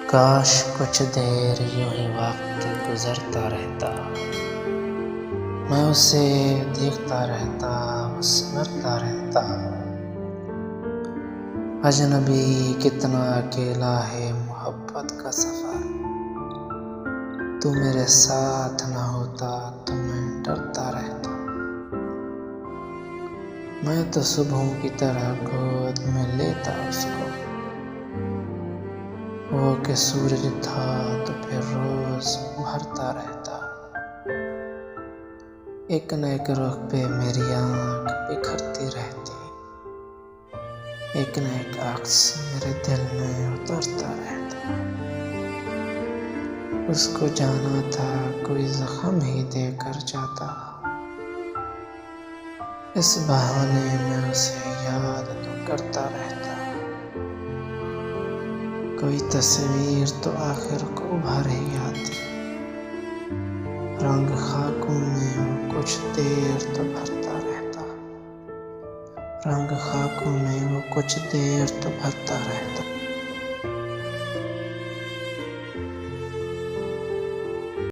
काश कुछ देर यूं ही वक्त गुजरता रहता, मैं उसे देखता रहता, वो संवरता रहता। अजनबी कितना अकेला है मोहब्बत का सफर, तू मेरे साथ न होता तो मैं डरता रहता। मैं तो सुबहों की तरह गोद में लेता उसको, वो कि सूरज था तो फिर रोज भरता रहता। एक न एक रुख पे मेरी आँख बिखरती रहती, एक न एक अक्स मेरे दिल में उतरता रहता। उसको जाना था कोई जख्म ही देकर जाता, इस बहाने मैं उसे याद तो करता रहता। कोई तस्वीर तो आखिर को उभर ही आती, रंग खाकों में वो कुछ देर तो भरता रहता, रंग खाकों में वो कुछ देर तो भरता रहता।